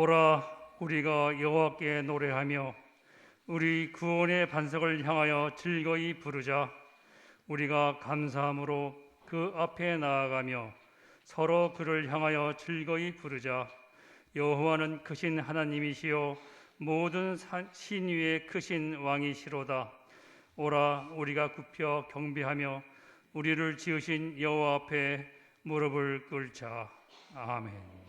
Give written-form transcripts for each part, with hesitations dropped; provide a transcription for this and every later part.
오라, 우리가 여호와께 노래하며 우리 구원의 반석을 향하여 즐거이 부르자. 우리가 감사함으로 그 앞에 나아가며 서로 그를 향하여 즐거이 부르자. 여호와는 크신 하나님이시요 모든 신 위에 크신 왕이시로다. 오라, 우리가 굽혀 경배하며 우리를 지으신 여호와 앞에 무릎을 꿇자. 아멘.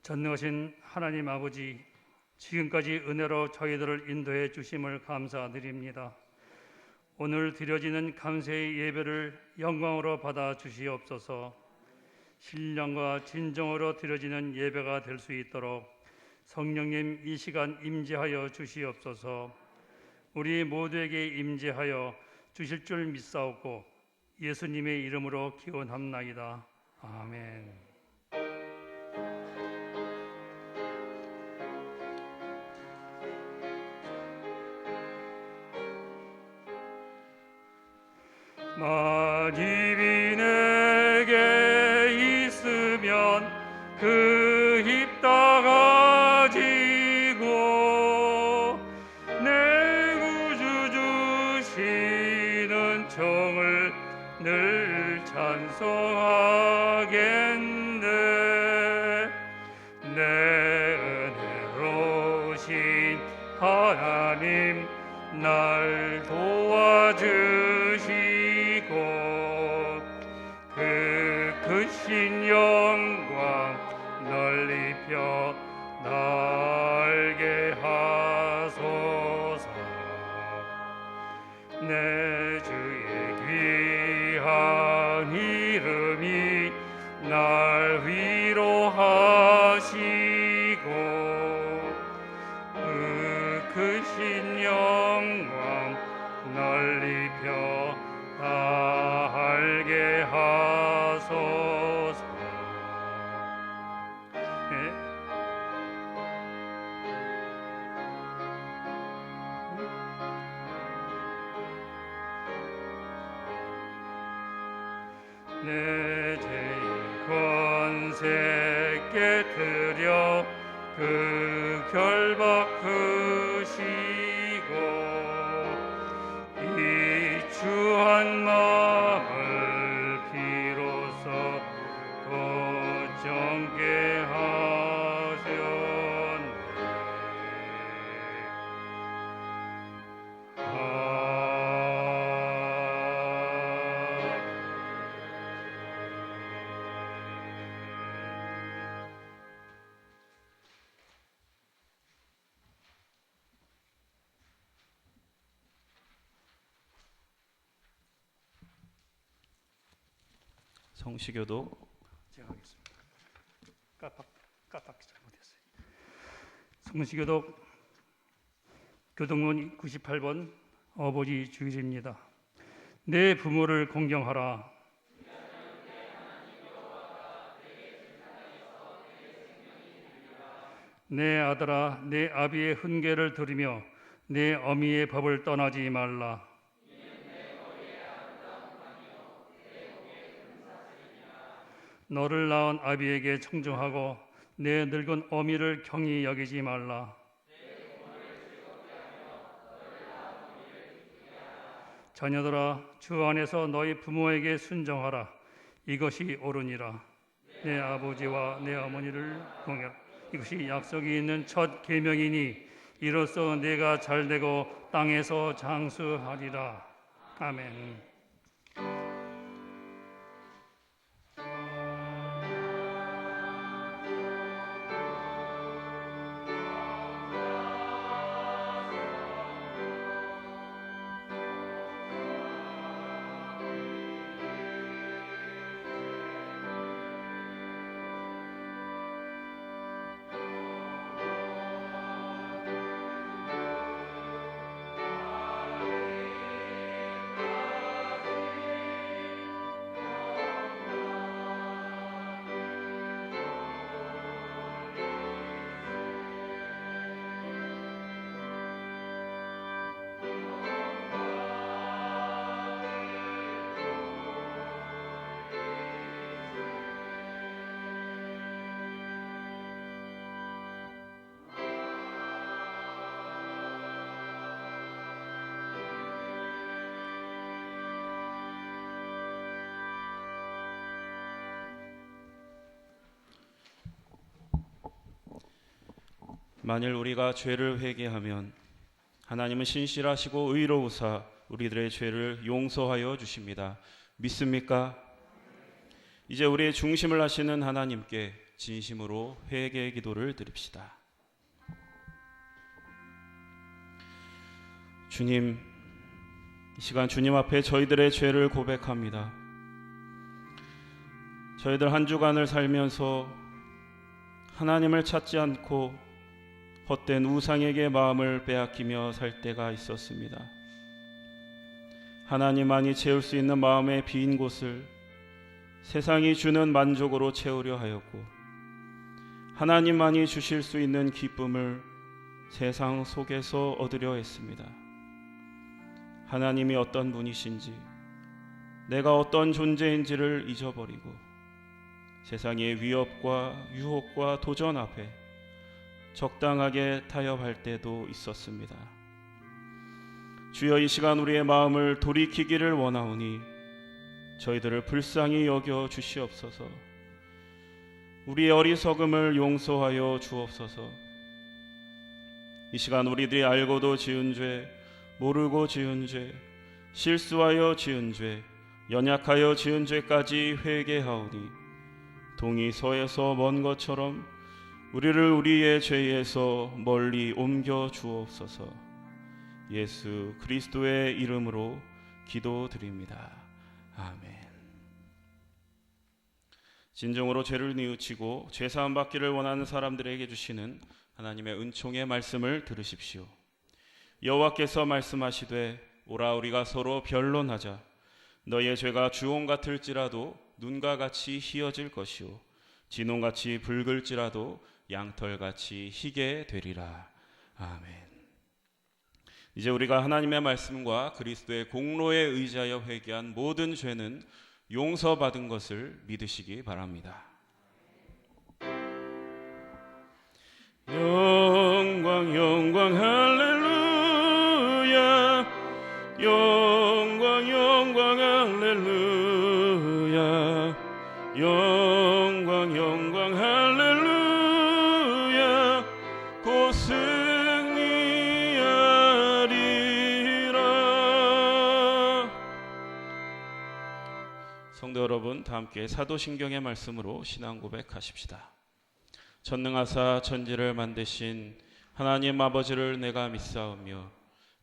전능하신 하나님 아버지, 지금까지 은혜로 저희들을 인도해 주심을 감사드립니다. 오늘 드려지는 감사의 예배를 영광으로 받아 주시옵소서. 신령과 진정으로 드려지는 예배가 될 수 있도록 성령님 이 시간 임재하여 주시옵소서. 우리 모두에게 임재하여 주실 줄 믿사옵고 예수님의 이름으로 기원합나이다. 아멘. 만입이 내게 있으면 그 힘 다 가지고 내 구주 주시는 정을 늘 찬송하겠네. 내 은혜로우신 하나님 날 도와주시고 그 크신 영광 널리 펴 날게 하소서. 내 주의 귀한 이름이 날 위로하시고 그 크신 영광 널리 펴 알게 하소서. 내 죄의 권세 깨뜨려 그 결박 크시고 이추한 마음을 비로소 또 정케 하셨네. 성시교도 제가 하겠습니다. 깜빡 잘못했어요. 성시교독 교독문 98번 어버지 주일입니다. 내 부모를 공경하라. 내 아들아, 내 아비의 훈계를 들으며 내 어미의 법을 떠나지 말라. 너를 낳은 아비에게 청종하고 내 늙은 어미를 경히 여기지 말라. 자녀들아, 주 안에서 너희 부모에게 순종하라. 이것이 옳으니라. 내 아버지와 내 어머니를 공경하라. 이것이 약속이 있는 첫 계명이니 이로써 내가 잘되고 땅에서 장수하리라. 아멘. 만일 우리가 죄를 회개하면 하나님은 신실하시고 의로우사 우리들의 죄를 용서하여 주십니다. 믿습니까? 이제 우리의 중심을 하시는 하나님께 진심으로 회개의 기도를 드립시다. 주님, 이 시간 주님 앞에 저희들의 죄를 고백합니다. 저희들 한 주간을 살면서 하나님을 찾지 않고 헛된 우상에게 마음을 빼앗기며 살 때가 있었습니다. 하나님만이 채울 수 있는 마음의 빈 곳을 세상이 주는 만족으로 채우려 하였고, 하나님만이 주실 수 있는 기쁨을 세상 속에서 얻으려 했습니다. 하나님이 어떤 분이신지, 내가 어떤 존재인지를 잊어버리고 세상의 위협과 유혹과 도전 앞에 적당하게 타협할 때도 있었습니다. 주여, 이 시간 우리의 마음을 돌이키기를 원하오니 저희들을 불쌍히 여겨 주시옵소서. 우리의 어리석음을 용서하여 주옵소서. 이 시간 우리들이 알고도 지은 죄, 모르고 지은 죄, 실수하여 지은 죄, 연약하여 지은 죄까지 회개하오니 동이 서에서 먼 것처럼 우리를 우리의 죄에서 멀리 옮겨 주옵소서. 예수 그리스도의 이름으로 기도드립니다. 아멘. 진정으로 죄를 뉘우치고 죄사함 받기를 원하는 사람들에게 주시는 하나님의 은총의 말씀을 들으십시오. 여호와께서 말씀하시되, 오라 우리가 서로 변론하자. 너의 죄가 주홍 같을지라도 눈과 같이 희어질 것이요 진홍같이 붉을지라도 양털같이 희게 되리라. 아멘. 이제 우리가 하나님의 말씀과 그리스도의 공로에 의지하여 회개한 모든 죄는 용서받은 것을 믿으시기 바랍니다. 영광 영광 할렐루야, 영광 영광 할렐루야, 영광 영광 할렐루야, 곧 승리하리라. 성도 여러분, 다 함께 사도신경의 말씀으로 신앙 고백하십시다. 전능하사 천지를 만드신 하나님 아버지를 내가 믿사오며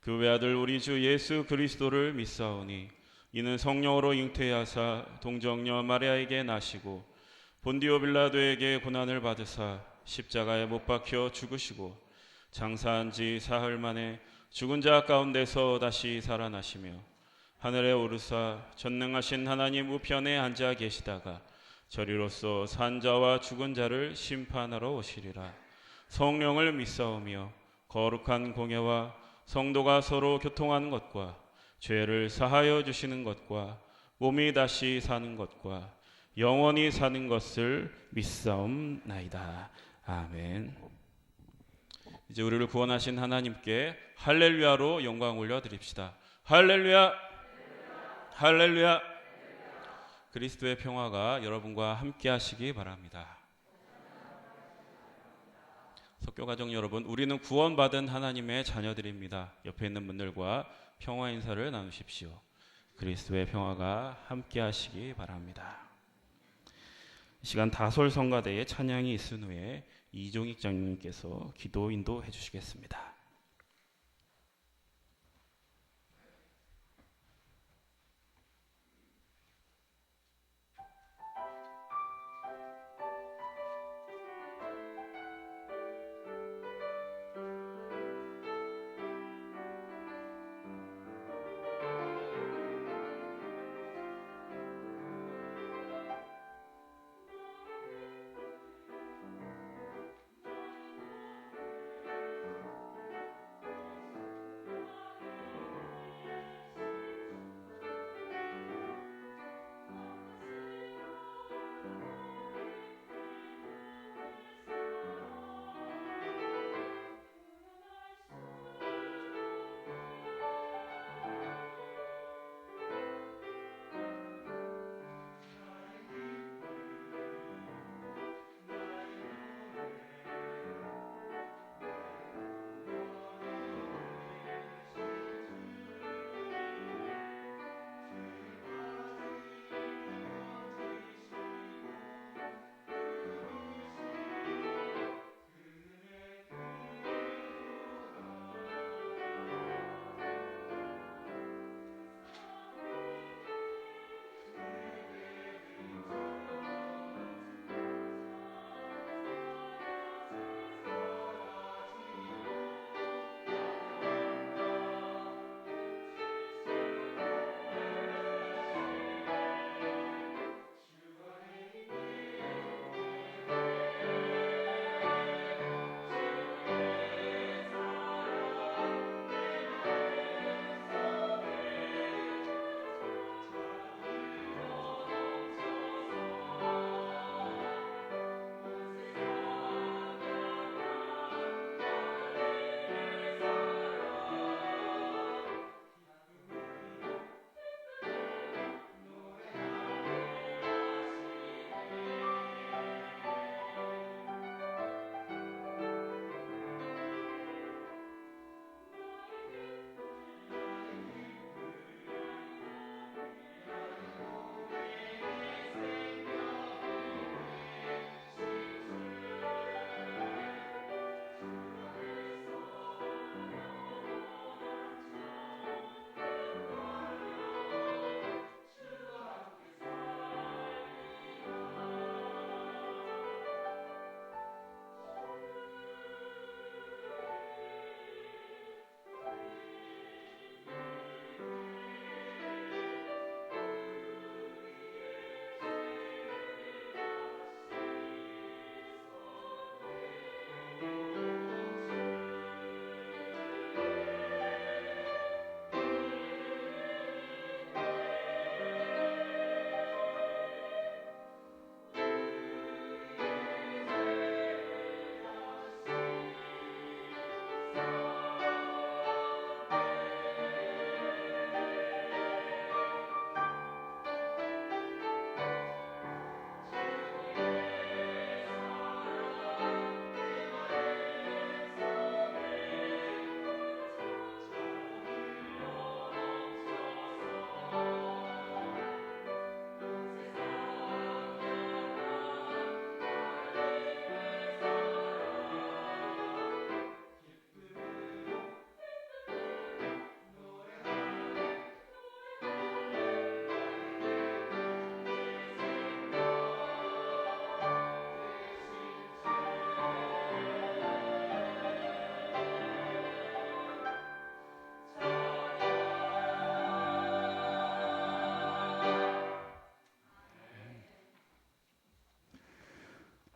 그 외아들 우리 주 예수 그리스도를 믿사오니 이는 성령으로 잉태하사 동정녀 마리아에게 나시고 본디오 빌라도에게 고난을 받으사 십자가에 못 박혀 죽으시고 장사한 지 사흘 만에 죽은 자 가운데서 다시 살아나시며 하늘에 오르사 전능하신 하나님 우편에 앉아 계시다가 저리로서 산 자와 죽은 자를 심판하러 오시리라. 성령을 믿사오며 거룩한 공예와 성도가 서로 교통하는 것과 죄를 사하여 주시는 것과 몸이 다시 사는 것과 영원히 사는 것을 믿사옵나이다. 아멘. 이제 우리를 구원하신 하나님께 할렐루야로 영광 올려드립시다. 할렐루야, 할렐루야. 그리스도의 평화가 여러분과 함께 하시기 바랍니다. 석교가족 여러분, 우리는 구원받은 하나님의 자녀들입니다. 옆에 있는 분들과 평화 인사를 나누십시오. 그리스도의 평화가 함께 하시기 바랍니다. 이 시간 다솔성가대의 찬양이 있은 후에 이종익 장로님께서 기도 인도해 주시겠습니다.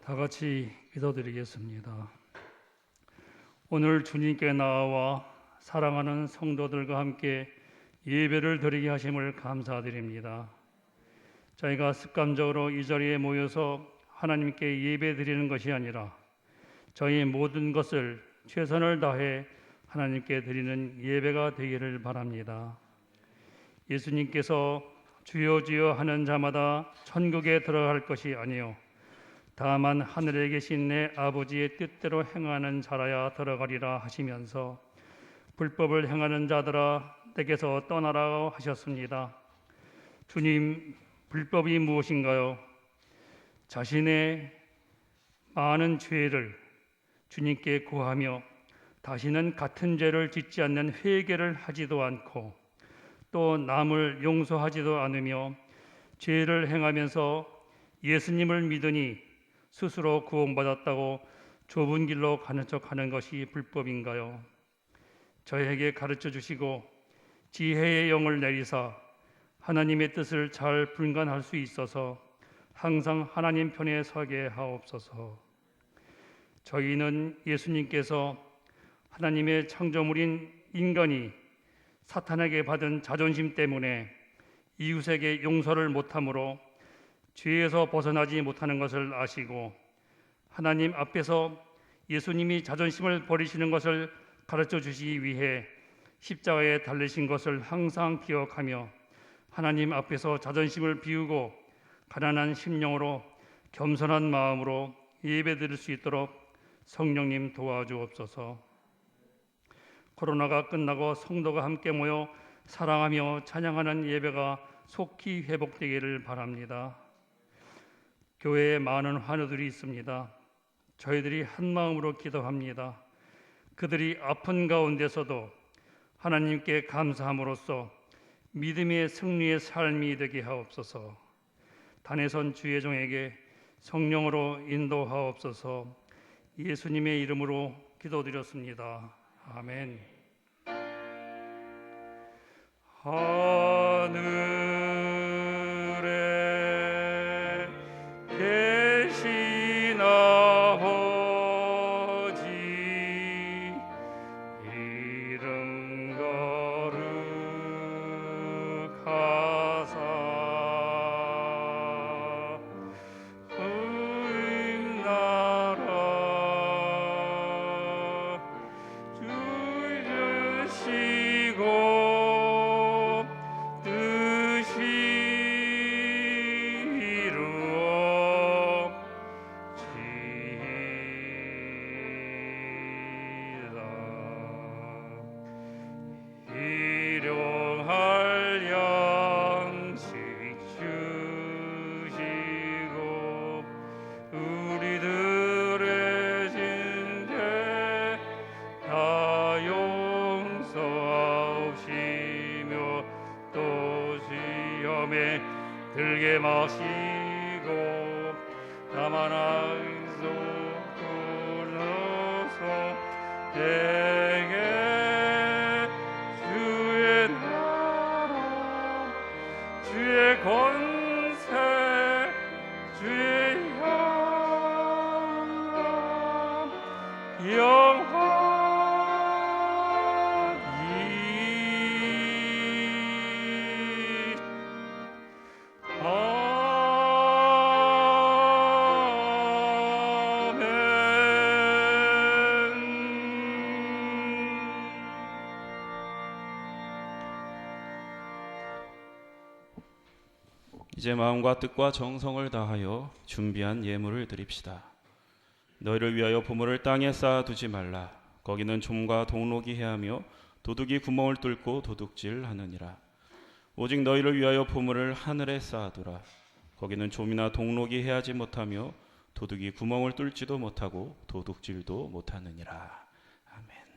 다 같이 기도드리겠습니다. 오늘 주님께 나와 사랑하는 성도들과 함께 예배를 드리게 하심을 감사드립니다. 저희가 습관적으로 이 자리에 모여서 하나님께 예배 드리는 것이 아니라 저희 모든 것을 최선을 다해 하나님께 드리는 예배가 되기를 바랍니다. 예수님께서 주여 주여 하는 자마다 천국에 들어갈 것이 아니요 다만 하늘에 계신 내 아버지의 뜻대로 행하는 자라야 들어가리라 하시면서 불법을 행하는 자들아 내게서 떠나라 하셨습니다. 주님, 불법이 무엇인가요? 자신의 많은 죄를 주님께 고하며 다시는 같은 죄를 짓지 않는 회개를 하지도 않고 또 남을 용서하지도 않으며 죄를 행하면서 예수님을 믿으니 스스로 구원받았다고 좁은 길로 가는 척하는 것이 불법인가요? 저에게 가르쳐 주시고 지혜의 영을 내리사 하나님의 뜻을 잘 분간할 수 있어서 항상 하나님 편에 서게 하옵소서. 저희는 예수님께서 하나님의 창조물인 인간이 사탄에게 받은 자존심 때문에 이웃에게 용서를 못함으로 죄에서 벗어나지 못하는 것을 아시고 하나님 앞에서 예수님이 자존심을 버리시는 것을 가르쳐 주시기 위해 십자가에 달리신 것을 항상 기억하며 하나님 앞에서 자존심을 비우고 가난한 심령으로 겸손한 마음으로 예배드릴 수 있도록 성령님 도와주옵소서. 코로나가 끝나고 성도가 함께 모여 사랑하며 찬양하는 예배가 속히 회복되기를 바랍니다. 교회에 많은 환우들이 있습니다. 저희들이 한 마음으로 기도합니다. 그들이 아픈 가운데서도 하나님께 감사함으로써 믿음의 승리의 삶이 되게 하옵소서. 단에선 주의 종에게 성령으로 인도하옵소서. 예수님의 이름으로 기도드렸습니다. 아멘. 하늘에 계신 아버지 이름 거룩하사 나라 주시고 뜻이 이루어지이다. 일용할 양식 주시고 우리들의 진죄 다 용서하시며 또 시험에 들게 마시고 다만 악에서 끊어서 내게 주의 나라 주의 권세 주의 영광 이제 마음과 뜻과 정성을 다하여 준비한 예물을 드립시다. 너희를 위하여 보물을 땅에 쌓아두지 말라. 거기는 좀과 동록이 해하며 도둑이 구멍을 뚫고 도둑질하느니라. 오직 너희를 위하여 보물을 하늘에 쌓아두라. 거기는 좀이나 동록이 해하지 못하며 도둑이 구멍을 뚫지도 못하고 도둑질도 못하느니라. 아멘.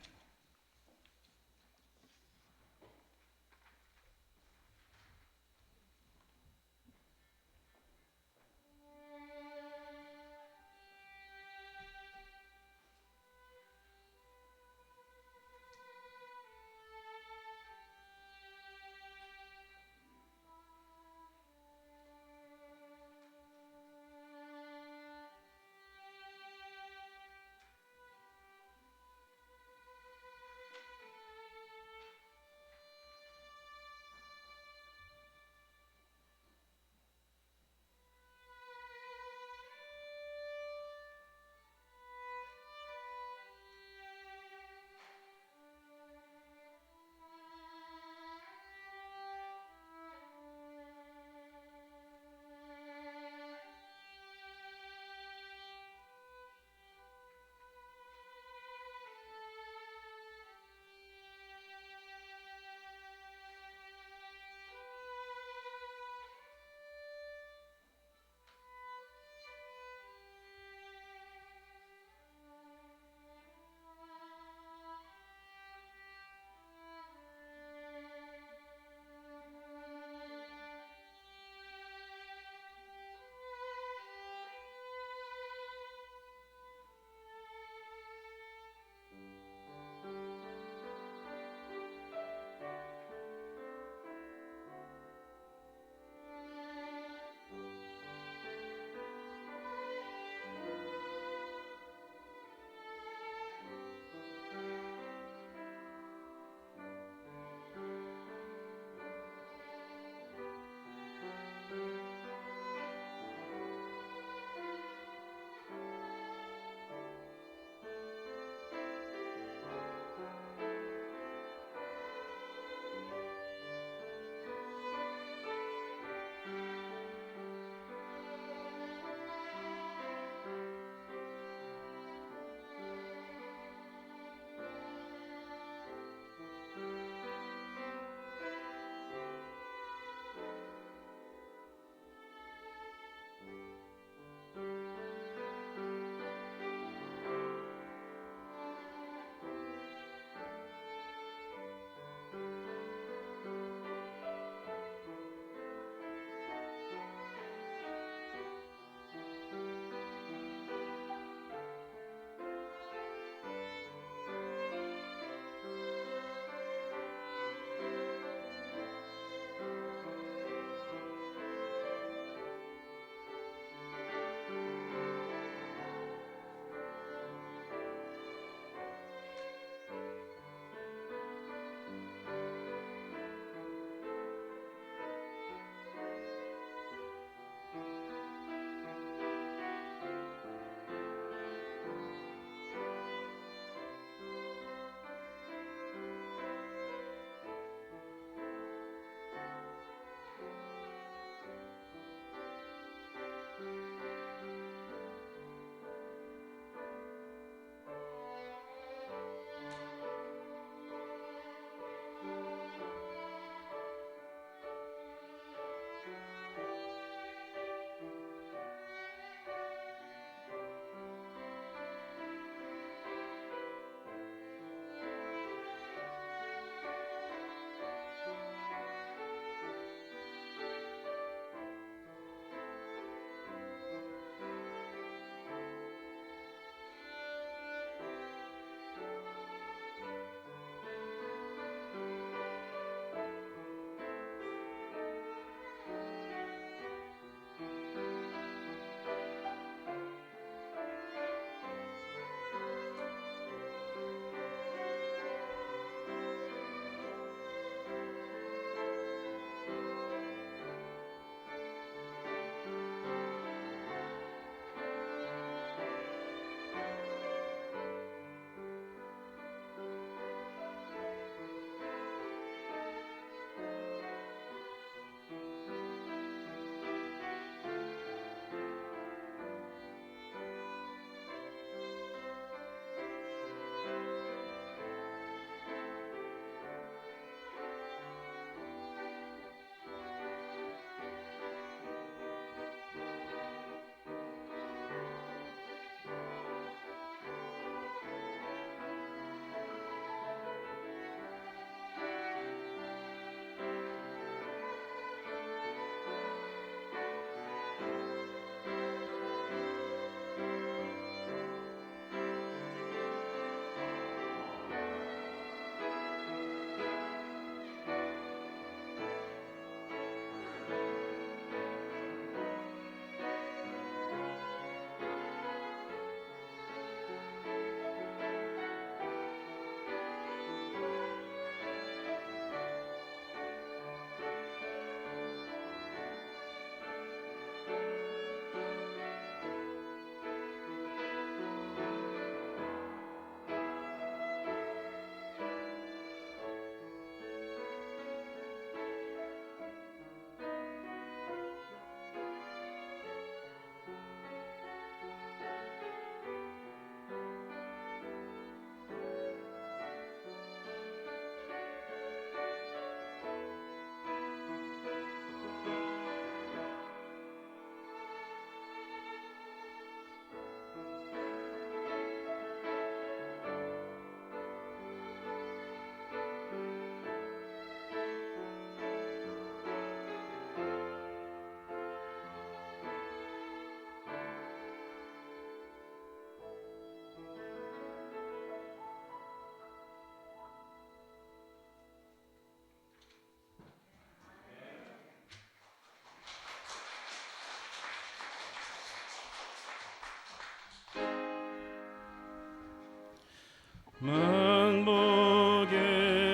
만복의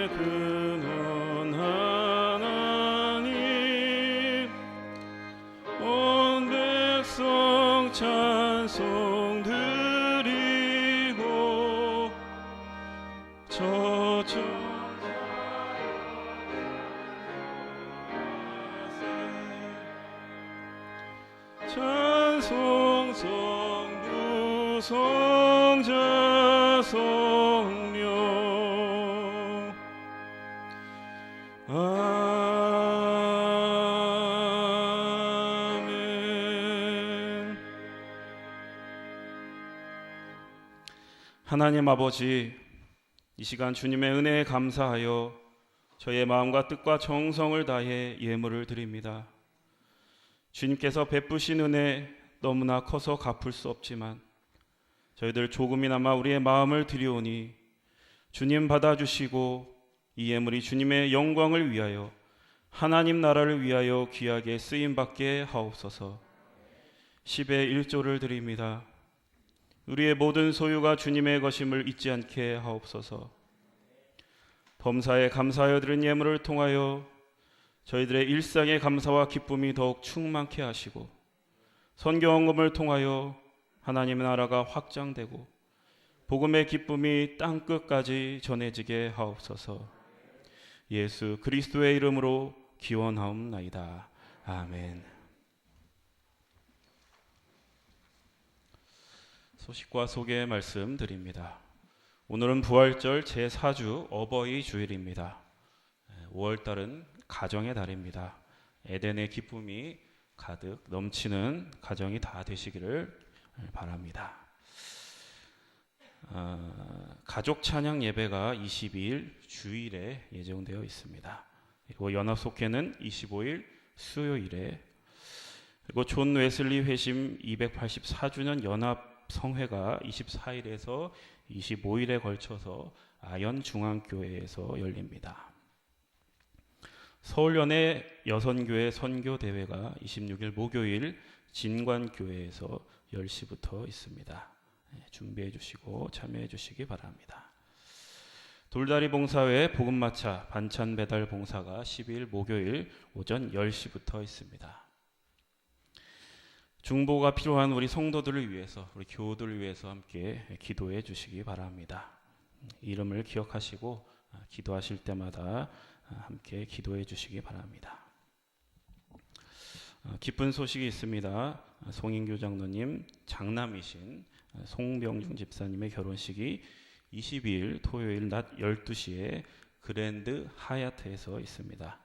근원 하나님, 온 백성 찬송 드리고 찬송 성부 성자 성령. 아멘. 하나님 아버지, 이 시간 주님의 은혜에 감사하여 저의 마음과 뜻과 정성을 다해 예물을 드립니다. 주님께서 베푸신 은혜 너무나 커서 갚을 수 없지만 저희들 조금이나마 우리의 마음을 드리오니 주님 받아주시고 이 예물이 주님의 영광을 위하여 하나님 나라를 위하여 귀하게 쓰임받게 하옵소서. 10의 1조를 드립니다. 우리의 모든 소유가 주님의 것임을 잊지 않게 하옵소서. 범사에 감사하여 드린 예물을 통하여 저희들의 일상의 감사와 기쁨이 더욱 충만케 하시고 선교 헌금을 통하여 하나님의 나라가 확장되고 복음의 기쁨이 땅끝까지 전해지게 하옵소서. 예수 그리스도의 이름으로 기원하옵나이다. 아멘. 소식과 소개 말씀드립니다. 오늘은 부활절 제4주 어버이 주일입니다. 5월달은 가정의 달입니다. 에덴의 기쁨이 가득 넘치는 가정이 다 되시기를 바랍니다. 가족 찬양 예배가 22일 주일에 예정되어 있습니다. 그리고 연합속회는 25일 수요일에, 그리고 존 웨슬리 회심 284주년 연합성회가 24일에서 25일에 걸쳐서 아연 중앙교회에서 열립니다. 서울연의 여선교회 선교대회가 26일 목요일 진관교회에서 10시부터 있습니다. 준비해 주시고 참여해 주시기 바랍니다. 돌다리 봉사회 복음마차 반찬 배달 봉사가 12일 목요일 오전 10시부터 있습니다. 중보가 필요한 우리 성도들을 위해서, 우리 교우들을 위해서 함께 기도해 주시기 바랍니다. 이름을 기억하시고 기도하실 때마다 함께 기도해 주시기 바랍니다. 기쁜 소식이 있습니다. 송인교 장로님 장남이신 송병중 집사님의 결혼식이 22일 토요일 낮 12시에 그랜드 하얏트에서 있습니다.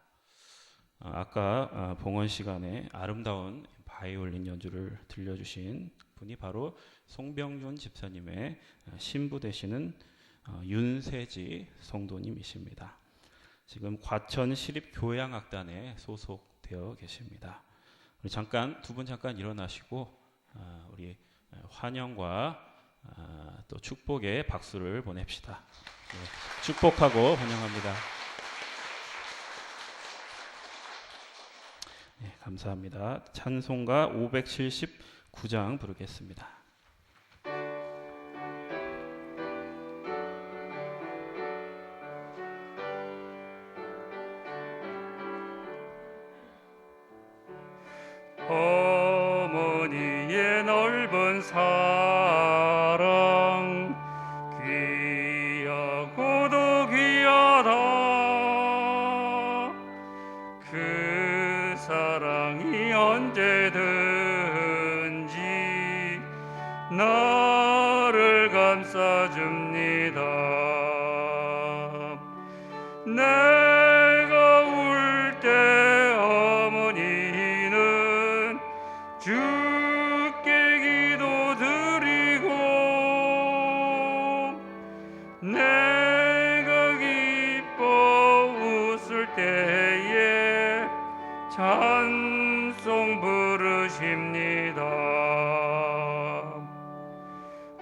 아까 봉헌 시간에 아름다운 바이올린 연주를 들려주신 분이 바로 송병준 집사님의 신부 되시는 윤세지 성도님이십니다. 지금 과천 시립교향악단에 소속되어 계십니다. 우리 두 분 잠깐 일어나시고 우리 환영과 또 축복의 박수를 보냅시다. 네, 축복하고 환영합니다. 네, 감사합니다. 찬송가 579장 부르겠습니다. 어머니의 넓은 사랑 귀하고도 귀하다. 그 사랑이 언제든지 나를 감싸줍니다. 내가 울 때 어머니는 주께 기도드리고 내가 기뻐 웃을 때에 찬송 부르십니다.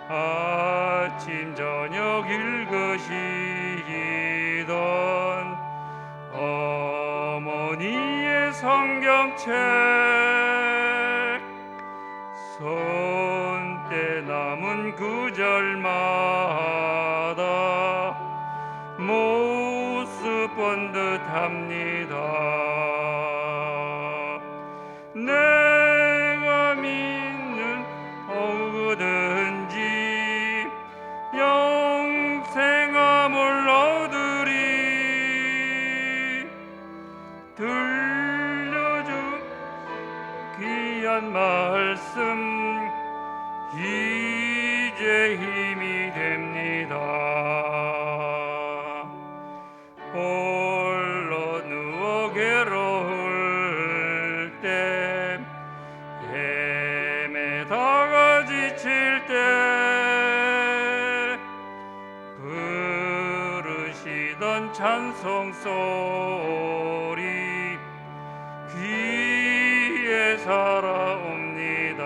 아침 저녁 읽으시던 어머니의 성경책 손때 남은 구절마다 그런 듯합니다. 내가 믿는 어우든지 영생함을 얻으리. 들려준 귀한 말씀 이제 힘이 됩니다. 홀로 누워 괴로울 때 헤매다가 지칠 때 부르시던 찬송 소리 귀에 살아옵니다.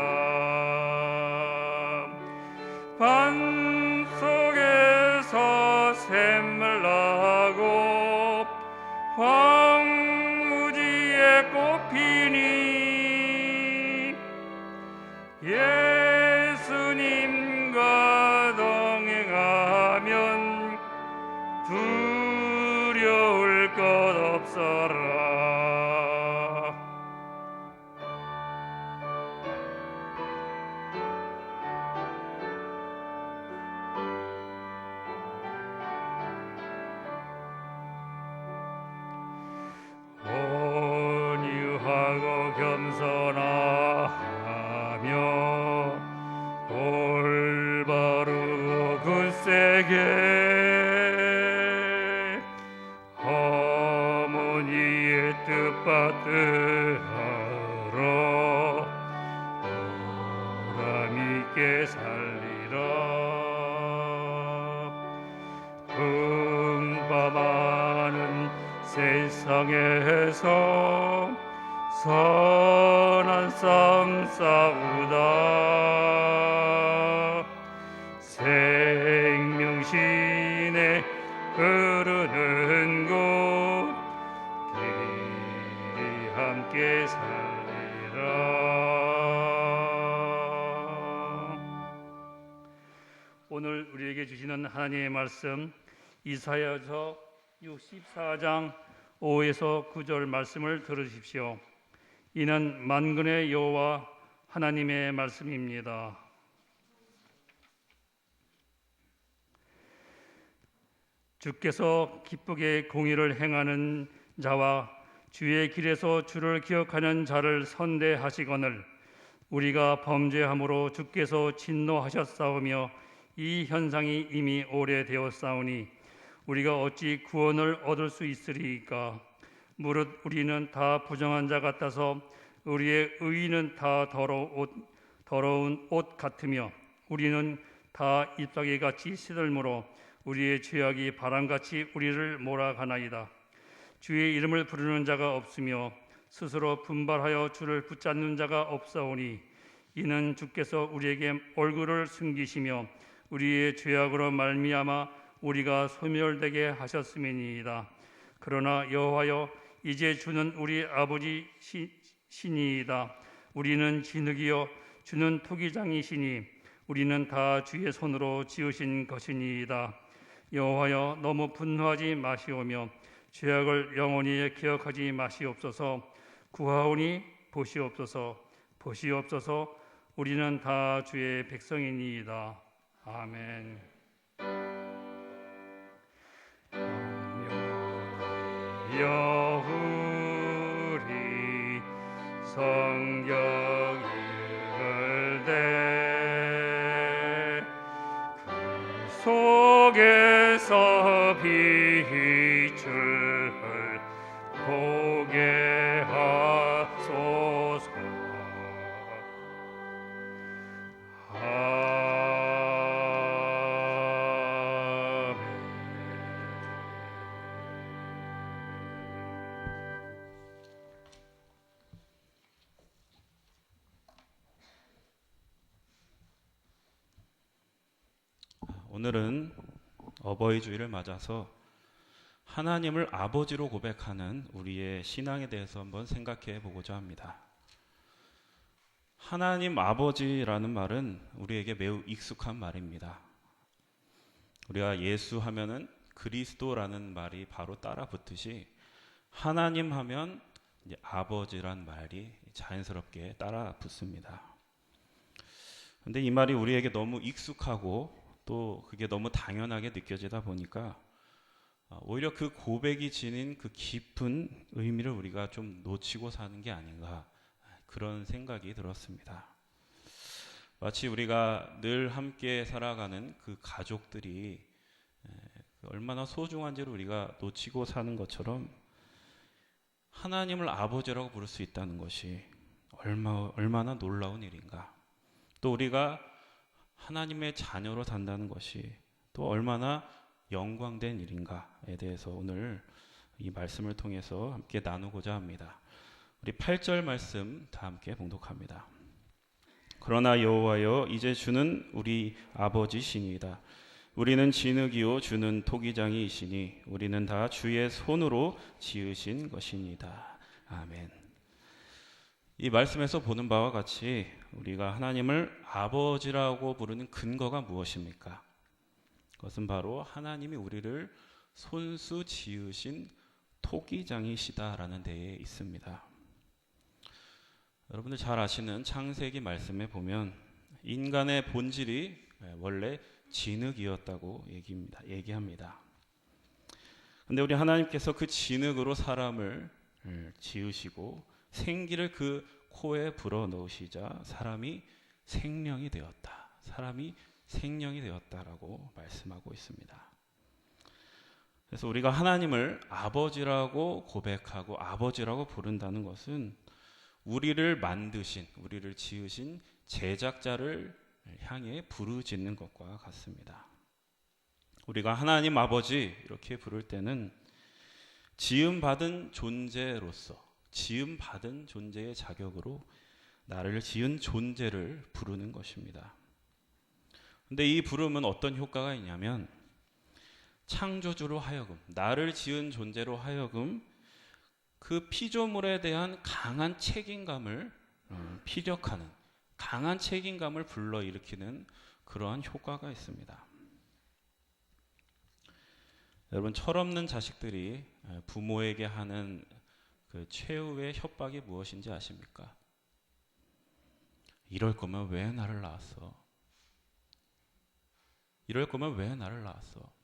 반 속에서 샘물 나고 황무지에 꽃피니 예수님과 동행하면 두려울 것 없어라. 온유하고 겸손하며 올바르고 굳세게 어머니의 뜻받들어 보람있게 살리라. 풍파많은 세상에서 선한 싸움 싸우다 생명신에 흐르는 곳 길이 함께 살리라. 오늘 우리에게 주시는 하나님의 말씀 이사야서 64장 5에서 9절 말씀을 들으십시오. 이는 만군의 여호와 하나님의 말씀입니다. 주께서 기쁘게 공의를 행하는 자와 주의 길에서 주를 기억하는 자를 선대하시거늘 우리가 범죄함으로 주께서 진노하셨사오며 이 현상이 이미 오래되었사오니 우리가 어찌 구원을 얻을 수 있으리이까. 무릇 우리는 다 부정한 자 같아서 우리의 의의는 다 더러운 옷 같으며 우리는 다 잎사귀같이 시들므로 우리의 죄악이 바람같이 우리를 몰아가나이다. 주의 이름을 부르는 자가 없으며 스스로 분발하여 주를 붙잡는 자가 없사오니 이는 주께서 우리에게 얼굴을 숨기시며 우리의 죄악으로 말미암아 우리가 소멸되게 하셨음이니이다. 그러나 여호와여 이제 주는 우리 아버지 신이이다. 우리는 진흙이요 주는 토기장이시니 우리는 다 주의 손으로 지으신 것이니이다. 여호와여 너무 분노하지 마시오며 죄악을 영원히 기억하지 마시옵소서. 구하오니 보시옵소서. 보시옵소서. 우리는 다 주의 백성이니이다. 아멘. 여우리 성경 읽을 때 그 속에서 빛을 보게 하소서. 오늘은 어버이 주일을 맞아서 하나님을 아버지로 고백하는 우리의 신앙에 대해서 한번 생각해 보고자 합니다. 하나님 아버지라는 말은 우리에게 매우 익숙한 말입니다. 우리가 예수 하면은 그리스도라는 말이 바로 따라 붙듯이 하나님 하면 이제 아버지란 말이 자연스럽게 따라 붙습니다. 근데 이 말이 우리에게 너무 익숙하고 또 그게 너무 당연하게 느껴지다 보니까 오히려 그 고백이 지닌 그 깊은 의미를 우리가 좀 놓치고 사는 게 아닌가, 그런 생각이 들었습니다. 마치 우리가 늘 함께 살아가는 그 가족들이 얼마나 소중한지를 우리가 놓치고 사는 것처럼 하나님을 아버지라고 부를 수 있다는 것이 얼마나 놀라운 일인가. 또 우리가 하나님의 자녀로 산다는 것이 또 얼마나 영광된 일인가에 대해서 오늘 이 말씀을 통해서 함께 나누고자 합니다. 우리 8절 말씀 다 함께 봉독합니다. 그러나 여호와여, 이제 주는 우리 아버지시니이다. 우리는 진흙이요 주는 토기장이시니 우리는 다 주의 손으로 지으신 것이니이다. 아멘. 이 말씀에서 보는 바와 같이 우리가 하나님을 아버지라고 부르는 근거가 무엇입니까? 그것은 바로 하나님이 우리를 손수 지으신 토기장이시다라는 데에 있습니다. 여러분들 잘 아시는 창세기 말씀에 보면 인간의 본질이 원래 진흙이었다고 얘기합니다. 그런데 우리 하나님께서 그 진흙으로 사람을 지으시고 생기를 그 코에 불어넣으시자 사람이 생명이 되었다. 사람이 생명이 되었다라고 말씀하고 있습니다. 그래서 우리가 하나님을 아버지라고 고백하고 아버지라고 부른다는 것은 우리를 만드신, 우리를 지으신 제작자를 향해 부르짖는 것과 같습니다. 우리가 하나님 아버지 이렇게 부를 때는 지음받은 존재로서, 지음받은 존재의 자격으로 나를 지은 존재를 부르는 것입니다. 근데 이 부름은 어떤 효과가 있냐면 창조주로 하여금, 나를 지은 존재로 하여금 그 피조물에 대한 강한 책임감을 피력하는, 강한 책임감을 불러일으키는 그러한 효과가 있습니다. 여러분, 철없는 자식들이 부모에게 하는 그 최후의 협박이 무엇인지 아십니까? 이럴 거면 왜 나를 낳았어? 이럴 거면 왜 나를 낳았어?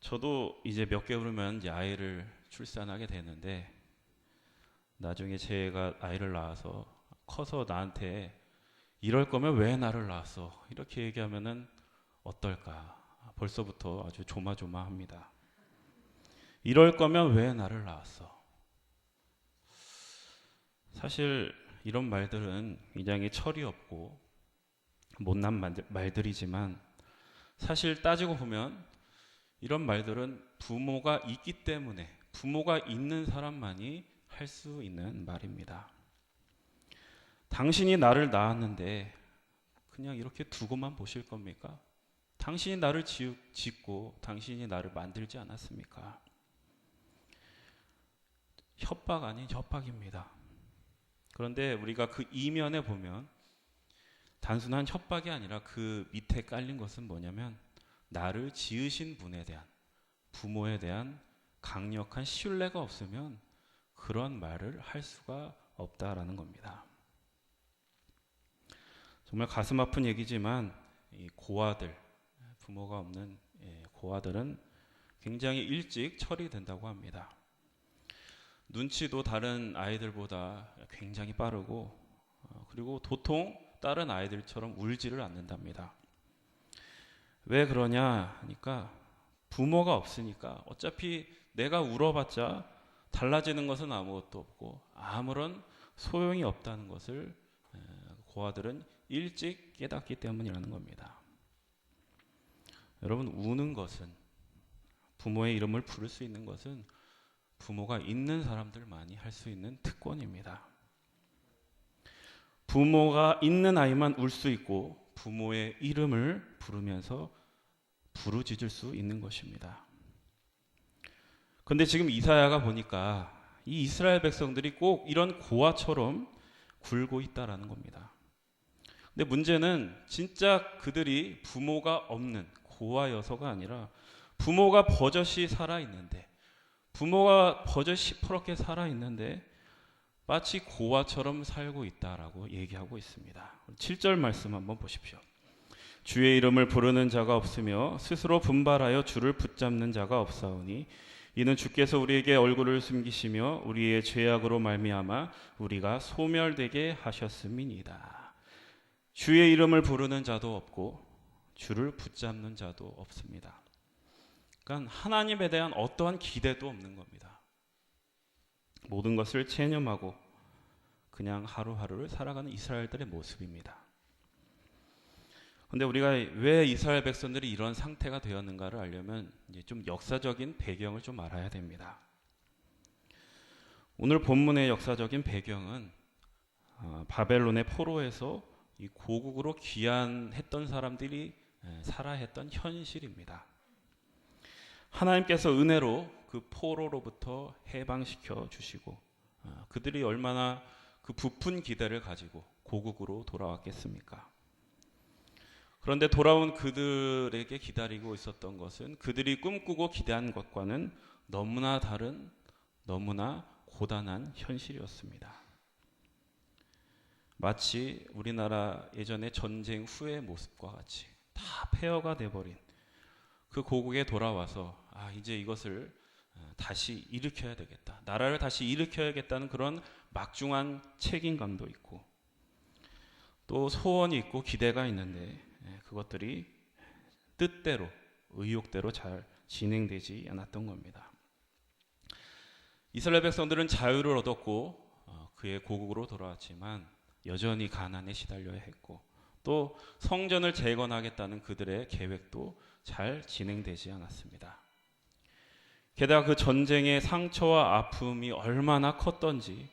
저도 이제 몇 개월 후면 이제 아이를 출산하게 되는데 나중에 제가 아이를 낳아서 커서 나한테 이럴 거면 왜 나를 낳았어? 이렇게 얘기하면은 어떨까? 벌써부터 아주 조마조마합니다. 이럴 거면 왜 나를 낳았어? 사실 이런 말들은 굉장히 철이 없고 못난 말들이지만 사실 따지고 보면 이런 말들은 부모가 있기 때문에, 부모가 있는 사람만이 할 수 있는 말입니다. 당신이 나를 낳았는데 그냥 이렇게 두고만 보실 겁니까? 당신이 나를 짓고 당신이 나를 만들지 않았습니까? 협박 아닌 협박입니다. 그런데 우리가 그 이면에 보면 단순한 협박이 아니라 그 밑에 깔린 것은 뭐냐면 나를 지으신 분에 대한, 부모에 대한 강력한 신뢰가 없으면 그런 말을 할 수가 없다라는 겁니다. 정말 가슴 아픈 얘기지만 이 고아들, 부모가 없는 고아들은 굉장히 일찍 처리된다고 합니다. 눈치도 다른 아이들보다 굉장히 빠르고 그리고 도통 다른 아이들처럼 울지를 않는답니다. 왜 그러냐 하니까 부모가 없으니까 어차피 내가 울어봤자 달라지는 것은 아무것도 없고 아무런 소용이 없다는 것을 고아들은 일찍 깨닫기 때문이라는 겁니다. 여러분, 우는 것은, 부모의 이름을 부를 수 있는 것은 부모가 있는 사람들만이 할 수 있는 특권입니다. 부모가 있는 아이만 울 수 있고 부모의 이름을 부르면서 부르짖을 수 있는 것입니다. 그런데 지금 이사야가 보니까 이 이스라엘 백성들이 꼭 이런 고아처럼 굴고 있다라는 겁니다. 근데 문제는 진짜 그들이 부모가 없는 고아여서가 아니라 부모가 버젓이 살아있는데, 부모가 버젓이 시퍼렇게 살아있는데 마치 고아처럼 살고 있다라고 얘기하고 있습니다. 7절 말씀 한번 보십시오. 주의 이름을 부르는 자가 없으며 스스로 분발하여 주를 붙잡는 자가 없사오니 이는 주께서 우리에게 얼굴을 숨기시며 우리의 죄악으로 말미암아 우리가 소멸되게 하셨음이니이다. 주의 이름을 부르는 자도 없고 주를 붙잡는 자도 없습니다. 그러니까 하나님에 대한 어떠한 기대도 없는 겁니다. 모든 것을 체념하고 그냥 하루하루를 살아가는 이스라엘들의 모습입니다. 그런데 우리가 왜 이스라엘 백성들이 이런 상태가 되었는가를 알려면 이제 좀 역사적인 배경을 좀 알아야 됩니다. 오늘 본문의 역사적인 배경은 바벨론의 포로에서 이 고국으로 귀환했던 사람들이 살아야 했던 현실입니다. 하나님께서 은혜로 그 포로로부터 해방시켜 주시고 그들이 얼마나 그 부푼 기대를 가지고 고국으로 돌아왔겠습니까? 그런데 돌아온 그들에게 기다리고 있었던 것은 그들이 꿈꾸고 기대한 것과는 너무나 다른, 너무나 고단한 현실이었습니다. 마치 우리나라 예전에 전쟁 후의 모습과 같이 다 폐허가 돼버린 그 고국에 돌아와서 이제 이것을 다시 일으켜야 되겠다. 나라를 다시 일으켜야겠다는 그런 막중한 책임감도 있고 또 소원이 있고 기대가 있는데 그것들이 뜻대로 의욕대로 잘 진행되지 않았던 겁니다. 이스라엘 백성들은 자유를 얻었고 그의 고국으로 돌아왔지만 여전히 가난에 시달려야 했고 또 성전을 재건하겠다는 그들의 계획도 잘 진행되지 않았습니다. 게다가 그 전쟁의 상처와 아픔이 얼마나 컸던지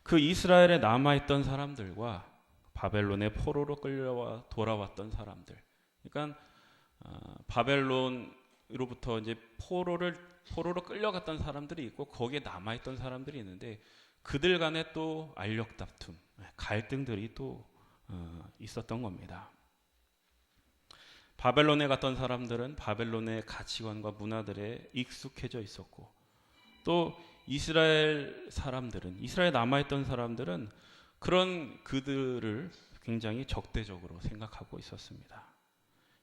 그 이스라엘에 남아있던 사람들과 바벨론의 포로로 끌려와 돌아왔던 사람들, 그러니까 바벨론으로부터 이제 포로로 끌려갔던 사람들이 있고 거기에 남아있던 사람들이 있는데 그들 간에 또 알력 다툼, 갈등들이 또 있었던 겁니다. 바벨론에 갔던 사람들은 바벨론의 가치관과 문화들에 익숙해져 있었고 또 이스라엘 남아있던 사람들은 그런 그들을 굉장히 적대적으로 생각하고 있었습니다.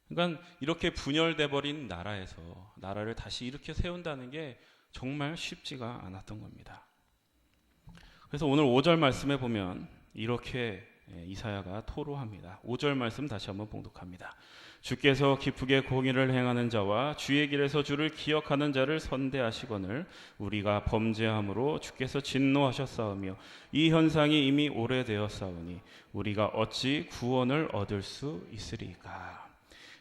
그러니까 이렇게 분열돼 버린 나라에서 나라를 다시 일으켜 세운다는 게 정말 쉽지가 않았던 겁니다. 그래서 오늘 5절 말씀에 보면 이렇게 이사야가 토로합니다. 5절 말씀 다시 한번 봉독합니다. 주께서 기쁘게 공의를 행하는 자와 주의 길에서 주를 기억하는 자를 선대하시거늘 우리가 범죄함으로 주께서 진노하셨사오며 이 현상이 이미 오래되었사오니 우리가 어찌 구원을 얻을 수 있으리까.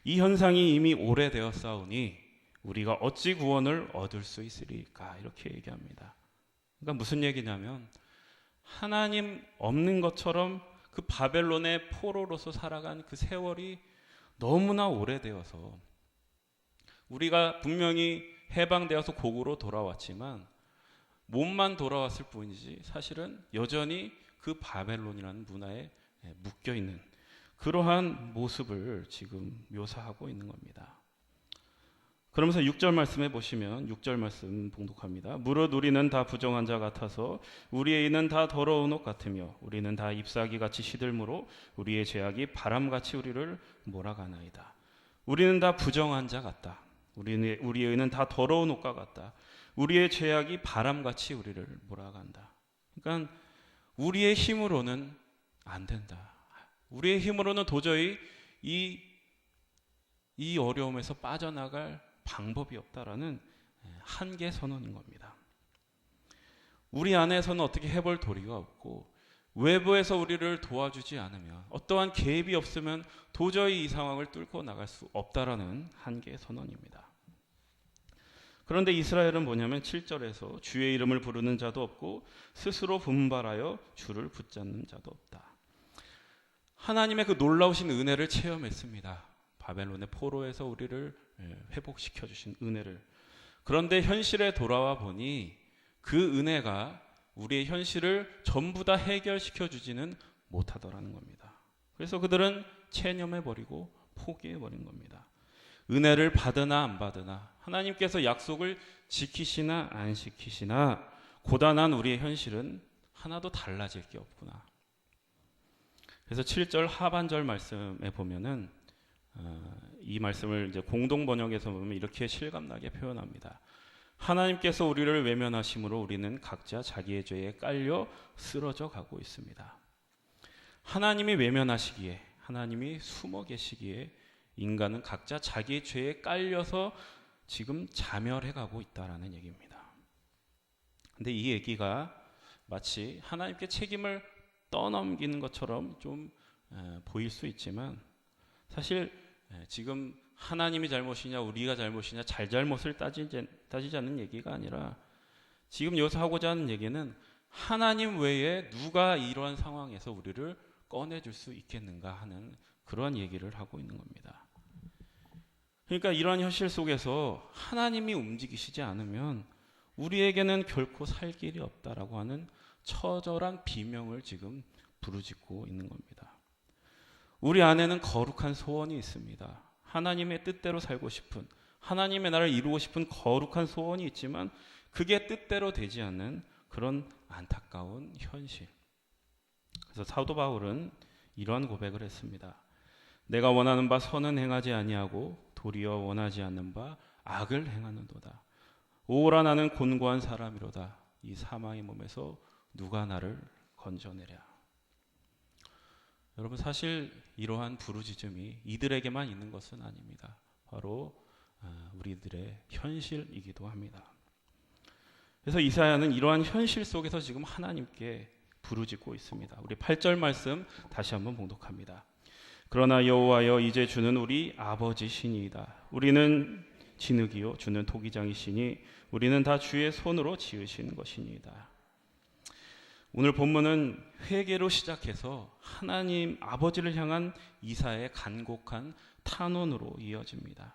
이 현상이 이미 오래되었사오니 우리가 어찌 구원을 얻을 수 있으리까. 이렇게 얘기합니다. 그러니까 무슨 얘기냐면 하나님 없는 것처럼 그 바벨론의 포로로서 살아간 그 세월이 너무나 오래되어서 우리가 분명히 해방되어서 고국으로 돌아왔지만 몸만 돌아왔을 뿐이지 사실은 여전히 그 바벨론이라는 문화에 묶여있는 그러한 모습을 지금 묘사하고 있는 겁니다. 그러면서 6절 말씀에 보시면 6절 말씀 봉독합니다. 무릇 우리는 다 부정한 자 같아서 우리의 이는 다 더러운 옷 같으며 우리는 다 잎사귀같이 시들므로 우리의 죄악이 바람같이 우리를 몰아가나이다. 우리는 다 부정한 자 같다. 우리의 의는 다 더러운 옷과 같다. 우리의 죄악이 바람같이 우리를 몰아간다. 그러니까 우리의 힘으로는 안 된다. 우리의 힘으로는 도저히 이 어려움에서 빠져나갈 방법이 없다라는 한계 선언인 겁니다. 우리 안에서는 어떻게 해볼 도리가 없고 외부에서 우리를 도와주지 않으면 어떠한 개입이 없으면 도저히 이 상황을 뚫고 나갈 수 없다라는 한계 선언입니다. 그런데 이스라엘은 뭐냐면 7절에서 주의 이름을 부르는 자도 없고 스스로 분발하여 주를 붙잡는 자도 없다. 하나님의 그 놀라우신 은혜를 체험했습니다. 바벨론의 포로에서 우리를 회복시켜 주신 은혜를. 그런데 현실에 돌아와 보니 그 은혜가 우리의 현실을 전부 다 해결시켜 주지는 못하더라는 겁니다. 그래서 그들은 체념해 버리고 포기해 버린 겁니다. 은혜를 받으나 안 받으나, 하나님께서 약속을 지키시나 안 지키시나, 고단한 우리의 현실은 하나도 달라질 게 없구나. 그래서 7절 하반절 말씀에 보면은 이 말씀을 이제 공동 번역에서 보면 이렇게 실감나게 표현합니다. 하나님께서 우리를 외면하심으로 우리는 각자 자기의 죄에 깔려 쓰러져 가고 있습니다. 하나님이 외면하시기에, 하나님이 숨어 계시기에 인간은 각자 자기의 죄에 깔려서 지금 자멸해 가고 있다라는 얘기입니다. 근데 이 얘기가 마치 하나님께 책임을 떠넘기는 것처럼 좀 보일 수 있지만, 사실 지금 하나님이 잘못이냐 우리가 잘못이냐 잘잘못을 따지지 않는 얘기가 아니라, 지금 여기서 하고자 하는 얘기는 하나님 외에 누가 이러한 상황에서 우리를 꺼내줄 수 있겠는가 하는 그런 얘기를 하고 있는 겁니다. 그러니까 이러한 현실 속에서 하나님이 움직이시지 않으면 우리에게는 결코 살 길이 없다라고 하는 처절한 비명을 지금 부르짖고 있는 겁니다. 우리 안에는 거룩한 소원이 있습니다. 하나님의 뜻대로 살고 싶은, 하나님의 나라를 이루고 싶은 거룩한 소원이 있지만 그게 뜻대로 되지 않는 그런 안타까운 현실. 그래서 사도 바울은 이러한 고백을 했습니다. 내가 원하는 바 선은 행하지 아니하고 도리어 원하지 않는 바 악을 행하는도다. 오라 나는 곤고한 사람이로다. 이 사망의 몸에서 누가 나를 건져내랴. 여러분, 사실 이러한 부르짖음이 이들에게만 있는 것은 아닙니다. 바로 우리들의 현실이기도 합니다. 그래서 이사야는 이러한 현실 속에서 지금 하나님께 부르짖고 있습니다. 우리 8절 말씀 다시 한번 봉독합니다. 그러나 여호와여, 이제 주는 우리 아버지시니이다. 우리는 진흙이요 주는 토기장이시니 우리는 다 주의 손으로 지으신 것이니이다. 오늘 본문은 회개로 시작해서 하나님 아버지를 향한 이사야의 간곡한 탄원으로 이어집니다.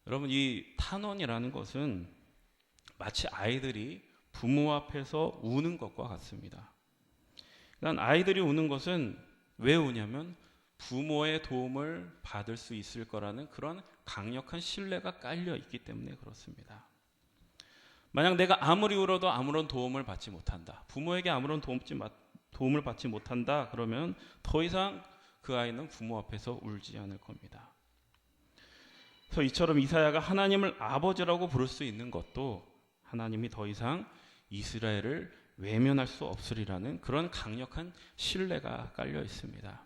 여러분, 이 탄원이라는 것은 마치 아이들이 부모 앞에서 우는 것과 같습니다. 그러니까 아이들이 우는 것은 왜 우냐면 부모의 도움을 받을 수 있을 거라는 그런 강력한 신뢰가 깔려 있기 때문에 그렇습니다. 만약 내가 아무리 울어도 아무런 도움을 받지 못한다, 부모에게 아무런 도움을 받지 못한다, 그러면 더 이상 그 아이는 부모 앞에서 울지 않을 겁니다. 그래서 이처럼 이사야가 하나님을 아버지라고 부를 수 있는 것도 하나님이 더 이상 이스라엘을 외면할 수 없으리라는 그런 강력한 신뢰가 깔려 있습니다.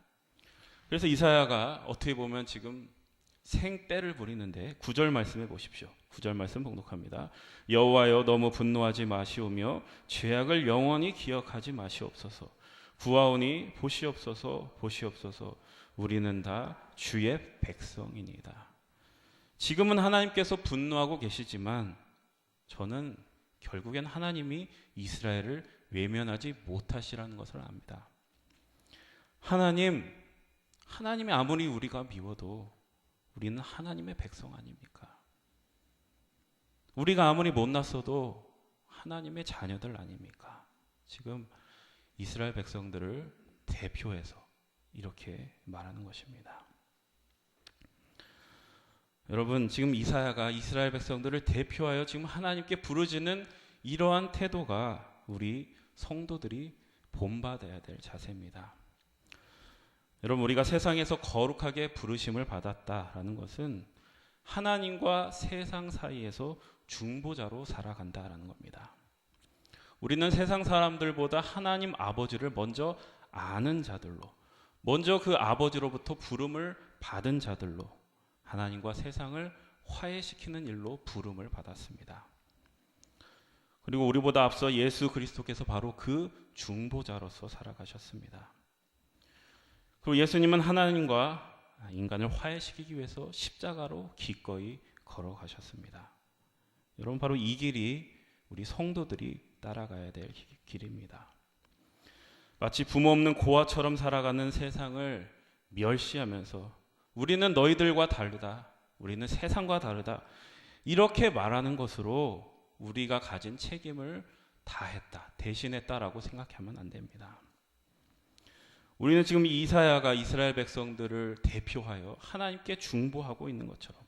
그래서 이사야가 어떻게 보면 지금 생떼를 부리는데 9절 말씀해 보십시오. 9절 말씀 봉독합니다. 여호와여, 너무 분노하지 마시오며 죄악을 영원히 기억하지 마시옵소서. 구하오니 보시옵소서, 보시옵소서. 우리는 다 주의 백성이니이다. 지금은 하나님께서 분노하고 계시지만 저는 결국엔 하나님이 이스라엘을 외면하지 못하시라는 것을 압니다. 하나님이 아무리 우리가 미워도 우리는 하나님의 백성 아닙니까? 우리가 아무리 못났어도 하나님의 자녀들 아닙니까? 지금 이스라엘 백성들을 대표해서 이렇게 말하는 것입니다. 여러분, 지금 이사야가 이스라엘 백성들을 대표하여 지금 하나님께 부르짖는 이러한 태도가 우리 성도들이 본받아야 될 자세입니다. 여러분, 우리가 세상에서 거룩하게 부르심을 받았다라는 것은 하나님과 세상 사이에서 중보자로 살아간다라는 겁니다. 우리는 세상 사람들보다 하나님 아버지를 먼저 아는 자들로, 먼저 그 아버지로부터 부름을 받은 자들로 하나님과 세상을 화해시키는 일로 부름을 받았습니다. 그리고 우리보다 앞서 예수 그리스도께서 바로 그 중보자로서 살아가셨습니다. 그리고 예수님은 하나님과 인간을 화해시키기 위해서 십자가로 기꺼이 걸어가셨습니다. 여러분, 바로 이 길이 우리 성도들이 따라가야 될 길입니다. 마치 부모 없는 고아처럼 살아가는 세상을 멸시하면서 우리는 너희들과 다르다, 우리는 세상과 다르다, 이렇게 말하는 것으로 우리가 가진 책임을 다했다, 대신했다라고 생각하면 안 됩니다. 우리는 지금 이사야가 이스라엘 백성들을 대표하여 하나님께 중보하고 있는 것처럼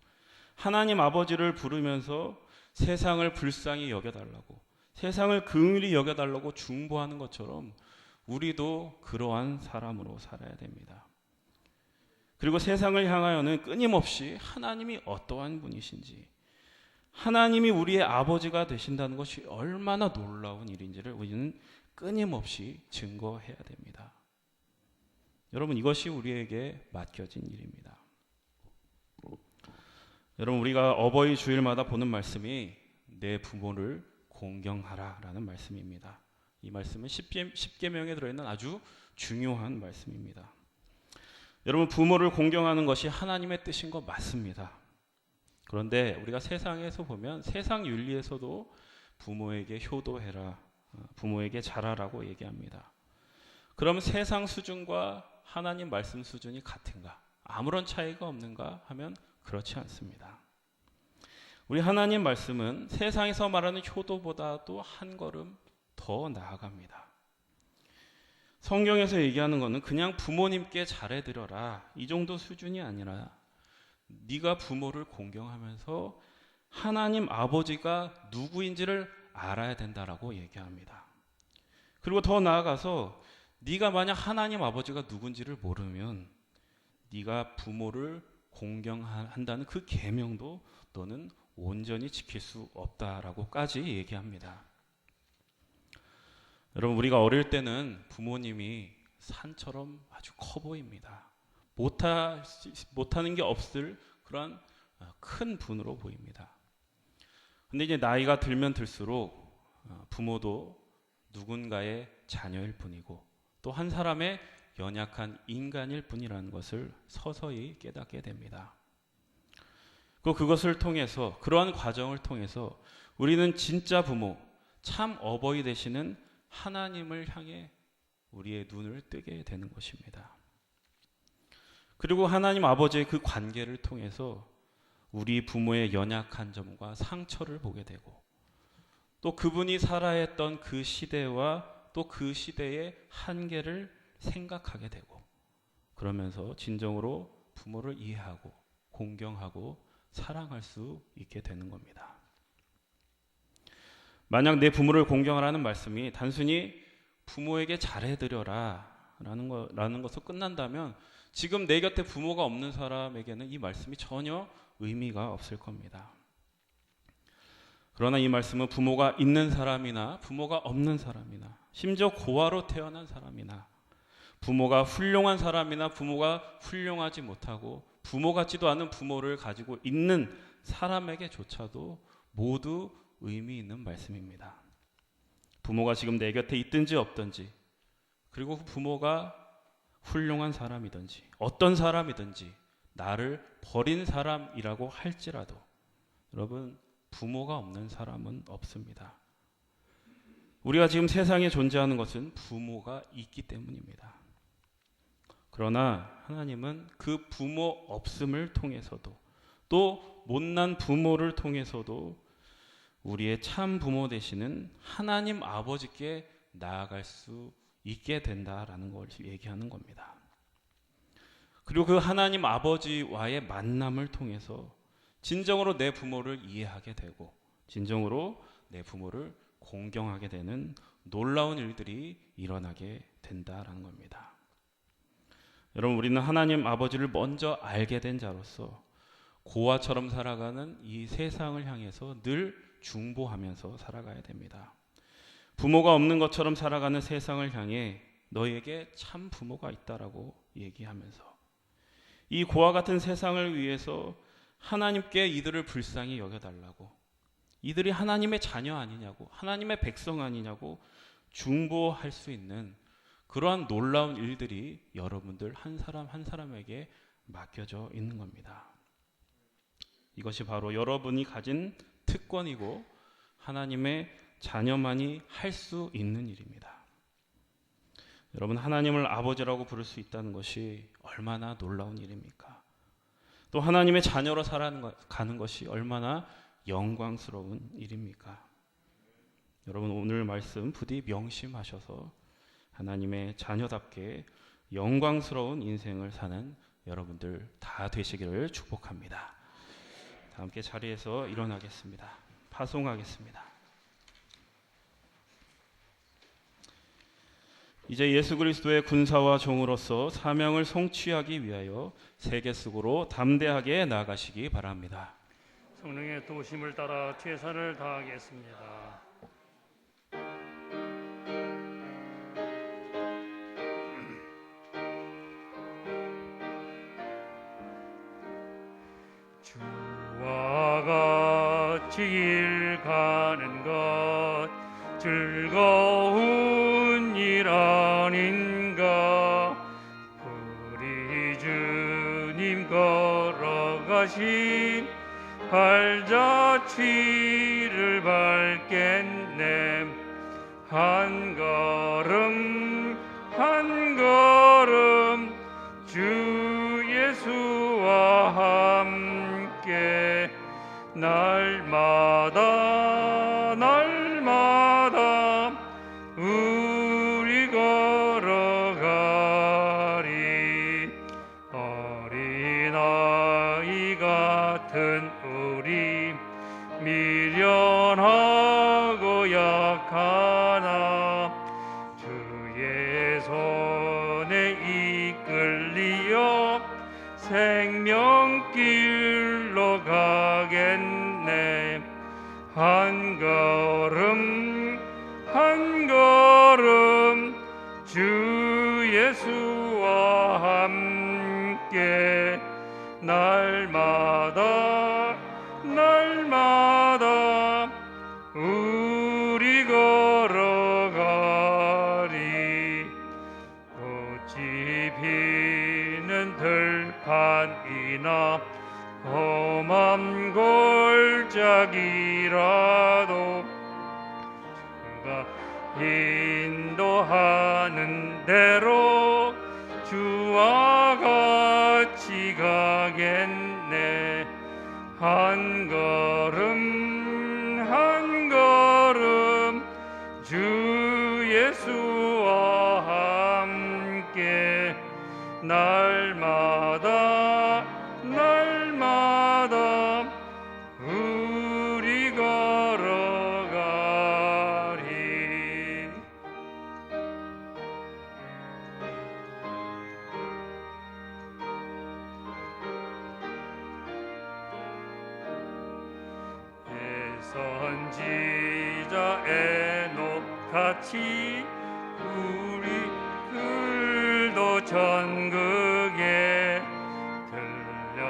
하나님 아버지를 부르면서 세상을 불쌍히 여겨달라고, 세상을 긍휼히 여겨달라고 중보하는 것처럼 우리도 그러한 사람으로 살아야 됩니다. 그리고 세상을 향하여는 끊임없이 하나님이 어떠한 분이신지, 하나님이 우리의 아버지가 되신다는 것이 얼마나 놀라운 일인지를 우리는 끊임없이 증거해야 됩니다. 여러분, 이것이 우리에게 맡겨진 일입니다. 여러분, 우리가 어버이 주일마다 보는 말씀이 내 부모를 공경하라 라는 말씀입니다. 이 말씀은 10계명에 들어있는 아주 중요한 말씀입니다. 여러분, 부모를 공경하는 것이 하나님의 뜻인 것 맞습니다. 그런데 우리가 세상에서 보면 세상 윤리에서도 부모에게 효도해라, 부모에게 잘하라고 얘기합니다. 그럼 세상 수준과 하나님 말씀 수준이 같은가? 아무런 차이가 없는가 하면 그렇지 않습니다. 우리 하나님 말씀은 세상에서 말하는 효도보다도 한 걸음 더 나아갑니다. 성경에서 얘기하는 것은 그냥 부모님께 잘해드려라 이 정도 수준이 아니라 네가 부모를 공경하면서 하나님 아버지가 누구인지를 알아야 된다라고 얘기합니다. 그리고 더 나아가서 네가 만약 하나님 아버지가 누군지를 모르면 네가 부모를 공경한다는 그 계명도 너는 온전히 지킬 수 없다라고까지 얘기합니다. 여러분, 우리가 어릴 때는 부모님이 산처럼 아주 커 보입니다. 못하는 게 없을 그런 큰 분으로 보입니다. 근데 이제 나이가 들면 들수록 부모도 누군가의 자녀일 뿐이고 또 한 사람의 연약한 인간일 뿐이라는 것을 서서히 깨닫게 됩니다. 그것을 통해서, 그러한 과정을 통해서 우리는 진짜 부모, 참 어버이 되시는 하나님을 향해 우리의 눈을 뜨게 되는 것입니다. 그리고 하나님 아버지의 그 관계를 통해서 우리 부모의 연약한 점과 상처를 보게 되고 또 그분이 살아야 했던 그 시대와 또 그 시대의 한계를 생각하게 되고 그러면서 진정으로 부모를 이해하고 공경하고 사랑할 수 있게 되는 겁니다. 만약 내 부모를 공경하라는 말씀이 단순히 부모에게 잘해드려라 라는 것으로 끝난다면 지금 내 곁에 부모가 없는 사람에게는 이 말씀이 전혀 의미가 없을 겁니다. 그러나 이 말씀은 부모가 있는 사람이나 부모가 없는 사람이나 심지어 고아로 태어난 사람이나 부모가 훌륭한 사람이나 부모가 훌륭하지 못하고 부모 같지도 않은 부모를 가지고 있는 사람에게조차도 모두 의미 있는 말씀입니다. 부모가 지금 내 곁에 있든지 없든지 그리고 부모가 훌륭한 사람이든지 어떤 사람이든지 나를 버린 사람이라고 할지라도 여러분, 부모가 없는 사람은 없습니다. 우리가 지금 세상에 존재하는 것은 부모가 있기 때문입니다. 그러나 하나님은 그 부모 없음을 통해서도 또 못난 부모를 통해서도 우리의 참 부모 되시는 하나님 아버지께 나아갈 수 있게 된다라는 걸 얘기하는 겁니다. 그리고 그 하나님 아버지와의 만남을 통해서 진정으로 내 부모를 이해하게 되고 진정으로 내 부모를 공경하게 되는 놀라운 일들이 일어나게 된다라는 겁니다. 여러분, 우리는 하나님 아버지를 먼저 알게 된 자로서 고아처럼 살아가는 이 세상을 향해서 늘 중보하면서 살아가야 됩니다. 부모가 없는 것처럼 살아가는 세상을 향해 너에게 참 부모가 있다라고 얘기하면서 이 고아 같은 세상을 위해서 하나님께 이들을 불쌍히 여겨달라고, 이들이 하나님의 자녀 아니냐고, 하나님의 백성 아니냐고 중보할 수 있는 그러한 놀라운 일들이 여러분들 한 사람 한 사람에게 맡겨져 있는 겁니다. 이것이 바로 여러분이 가진 특권이고 하나님의 자녀만이 할 수 있는 일입니다. 여러분, 하나님을 아버지라고 부를 수 있다는 것이 얼마나 놀라운 일입니까? 또 하나님의 자녀로 살아가는 것이 얼마나 영광스러운 일입니까? 여러분, 오늘 말씀 부디 명심하셔서 하나님의 자녀답게 영광스러운 인생을 사는 여러분들 다 되시기를 축복합니다. 다 함께 자리에서 일어나겠습니다. 파송하겠습니다. 이제 예수 그리스도의 군사와 종으로서 사명을 성취하기 위하여 세계 속으로 담대하게 나아가시기 바랍니다. 성령의 도심을 따라 최선을 다하겠습니다. 주와 같이 길 가는 것 즐거운 일 아닌가. 우리 주님 걸어가신 발자취를 밟겠네. 한 걸음 한 걸음 주 예수와 함께 날마다 날마다 우리 걸어가리. 어린아이 같은 우리 미련하고 약하나 주의 손에 이끌리어 생명길로 가겠네. 한 걸음 한 걸음 주 예수와 함께 날마다 날마다 우리 걸어가리. 꽃이 피는 들판이나 험한 골짜기라도 주가 인도하는 대로 주와 같이 가겠네. 한 걸음 한 걸음 주 예수와 함께 날마다 날마다 우리 걸어가리. 선지자 에녹같이 우리들도 천국에 들려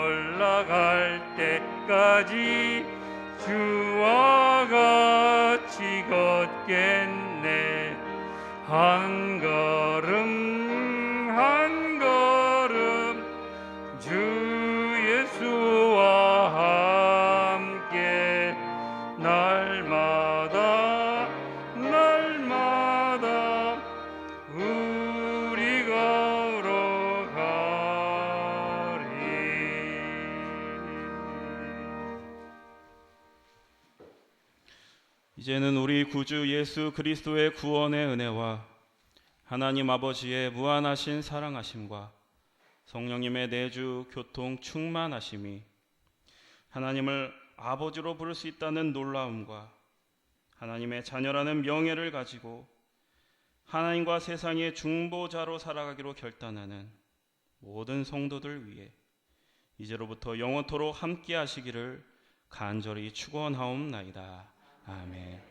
올라갈 때까지 주와 같이 걷겠네. 한 걸음 한 걸음 주 예수와 함께 날마다 날마다 우리 걸어가리. 이제는 우리 구주 예수 그리스도의 구원의 은혜와 하나님 아버지의 무한하신 사랑하심과 성령님의 내주 교통 충만하심이 하나님을 아버지로 부를 수 있다는 놀라움과 하나님의 자녀라는 명예를 가지고 하나님과 세상의 중보자로 살아가기로 결단하는 모든 성도들 위해 이제로부터 영원토록 함께 하시기를 간절히 축원하옵나이다. 아멘.